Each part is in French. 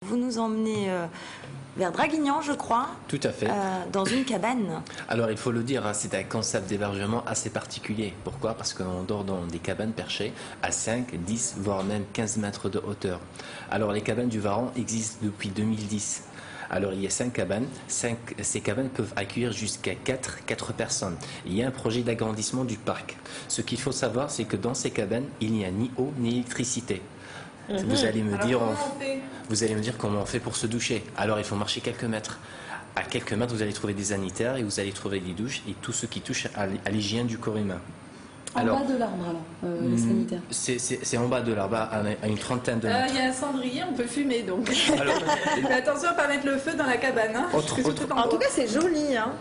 Vous nous emmenez vers Draguignan, je crois. Tout à fait. Dans une cabane. Alors il faut le dire, hein, c'est un concept d'hébergement assez particulier. Pourquoi? Parce qu'on dort dans des cabanes perchées à 5, 10, voire même 15 mètres de hauteur. Alors les cabanes du Varan existent depuis 2010. Alors il y a 5 cabanes, ces cabanes peuvent accueillir jusqu'à 4 personnes. Il y a un projet d'agrandissement du parc. Ce qu'il faut savoir, c'est que dans ces cabanes, il n'y a ni eau ni électricité. Vous allez me dire comment on fait pour se doucher. Alors il faut marcher quelques mètres. À quelques mètres, vous allez trouver des sanitaires et vous allez trouver des douches et tout ce qui touche à l'hygiène du corps humain. En bas de l'arbre, alors, les sanitaires. C'est en bas de l'arbre, à une trentaine de mètres. Il y a un cendrier, on peut fumer donc. Alors, attention à ne pas mettre le feu dans la cabane. Hein. En tout cas, c'est joli. Hein.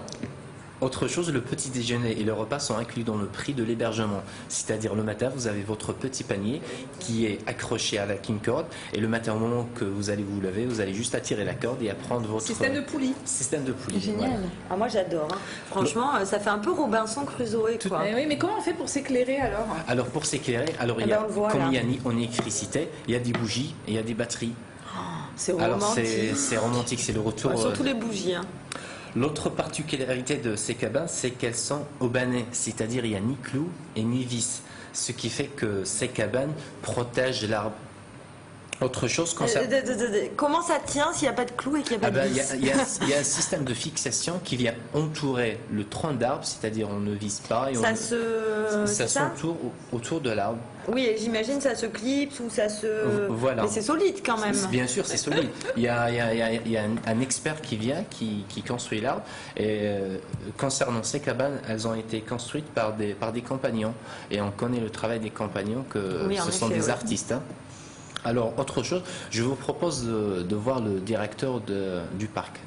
Autre chose, le petit déjeuner et le repas sont inclus dans le prix de l'hébergement. C'est-à-dire le matin, vous avez votre petit panier qui est accroché avec une corde. Et le matin, au moment que vous allez vous lever, vous allez juste attirer la corde et à prendre votre... Système de poulie. Système de poulie. Génial. Voilà. Ah, moi, j'adore. Hein. Franchement, ça fait un peu Robinson Crusoe, quoi. Oui, mais comment on fait pour s'éclairer alors? Alors, pour s'éclairer, comme il n'y a ni électricité, il y a des bougies et il y a des batteries. Oh, c'est romantique. Alors, c'est romantique, c'est le retour... surtout les bougies, hein. L'autre particularité de ces cabanes, c'est qu'elles sont aubanées, c'est-à-dire il n'y a ni clous et ni vis, ce qui fait que ces cabanes protègent l'arbre. Autre chose concernant... Comment ça tient s'il n'y a pas de clous et qu'il n'y a pas de vis? Il y a un système de fixation qui vient entourer le tronc d'arbre, c'est-à-dire on ne vise pas et ça s'entoure autour de l'arbre. Oui, et j'imagine ça se clipse ou ça se... Voilà. Mais c'est solide quand même. Bien sûr, c'est solide. Il y a un expert qui vient, qui construit l'arbre. Et concernant ces cabanes, elles ont été construites par des compagnons. Et on connaît le travail des compagnons, que ce sont des artistes. Hein. Alors, autre chose, je vous propose de voir le directeur du parc.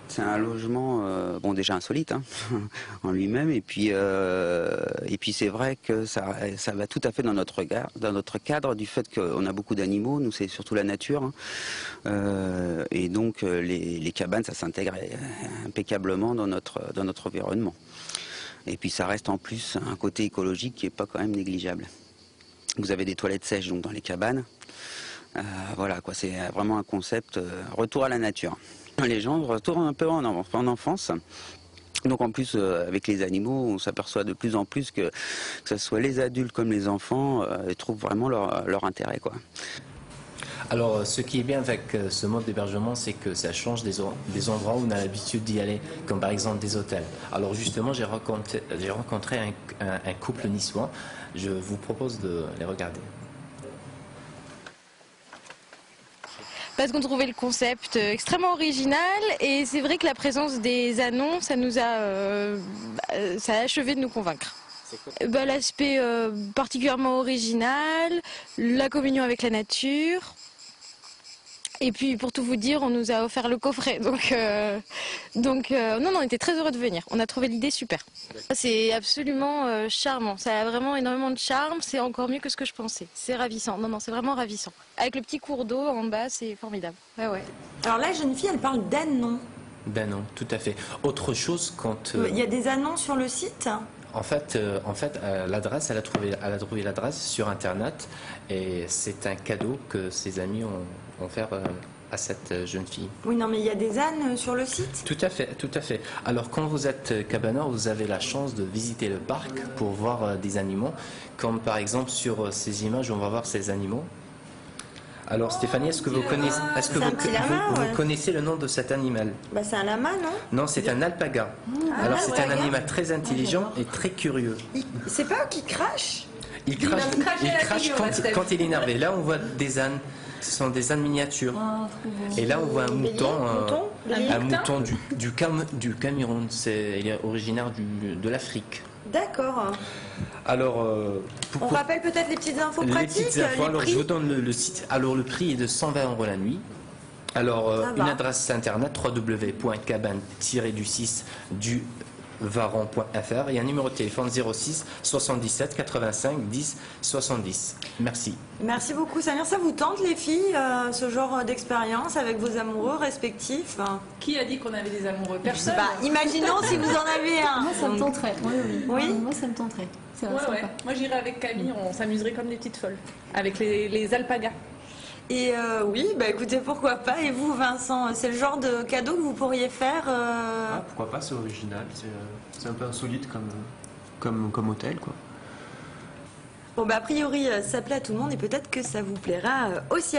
C'est un logement, bon, déjà insolite hein, en lui-même, et puis c'est vrai que ça va tout à fait dans notre cadre du fait qu'on a beaucoup d'animaux, nous c'est surtout la nature, hein, et donc les cabanes, ça s'intègre impeccablement dans notre environnement. Et puis ça reste en plus un côté écologique qui n'est pas quand même négligeable. Vous avez des toilettes sèches donc dans les cabanes, voilà quoi, c'est vraiment un concept retour à la nature. Les gens retournent un peu en enfance. Donc en plus, avec les animaux, on s'aperçoit de plus en plus que ce soit les adultes comme les enfants, ils trouvent vraiment leur intérêt, quoi. Alors, ce qui est bien avec ce mode d'hébergement, c'est que ça change des endroits où on a l'habitude d'y aller, comme par exemple des hôtels. Alors justement, j'ai rencontré un couple niçois. Je vous propose de les regarder. Parce qu'on trouvait le concept extrêmement original et c'est vrai que la présence des anons, ça a achevé de nous convaincre. L'aspect particulièrement original, la communion avec la nature. Et puis pour tout vous dire, on nous a offert le coffret, non, on était très heureux de venir. On a trouvé l'idée super. C'est absolument charmant. Ça a vraiment énormément de charme. C'est encore mieux que ce que je pensais. C'est ravissant. Non, c'est vraiment ravissant. Avec le petit cours d'eau en bas, c'est formidable. Ouais. Alors la jeune fille, elle parle d'anons. D'anons, tout à fait. Autre chose quand... Il y a des anons sur le site? En fait, l'adresse, elle a trouvé l'adresse sur Internet et c'est un cadeau que ses amis ont fait à cette jeune fille. Oui, non, mais il y a des ânes sur le site? Tout à fait. Alors, quand vous êtes cabaneur, vous avez la chance de visiter le parc pour voir des animaux, comme par exemple sur ces images, on va voir ces animaux. Alors Stéphanie, est-ce que vous connaissez le nom de cet animal? C'est un lama, non? Non, c'est un alpaga. Alors c'est un animal très intelligent et très curieux. C'est pas eux qui crachent? Il crache quand il est énervé. Là on voit des ânes, ce sont des ânes miniatures. Et là on voit un mouton du Cameroun, il est originaire de l'Afrique. D'accord. Alors, on rappelle peut-être les petites infos pratiques. Les petites infos, alors je vous donne le site. Alors le prix est de 120 € la nuit. Alors une adresse internet www.cabane-du-6-du-varan.fr et un numéro de téléphone 06 77 85 10 70. Merci. Merci beaucoup Samir. Ça vous tente les filles, ce genre d'expérience avec vos amoureux respectifs? Qui a dit qu'on avait des amoureux? Personne. Imaginons si vous en avez un. Moi ça me tenterait. Oui. Moi ça me tenterait. Ouais. Moi j'irais avec Camille, on s'amuserait comme des petites folles avec les alpagas. Et oui, bah écoutez, pourquoi pas. Et vous, Vincent, c'est le genre de cadeau que vous pourriez faire Ah, pourquoi pas, c'est original, c'est un peu insolite comme hôtel, quoi. Bon, bah a priori, ça plaît à tout le monde et peut-être que ça vous plaira aussi.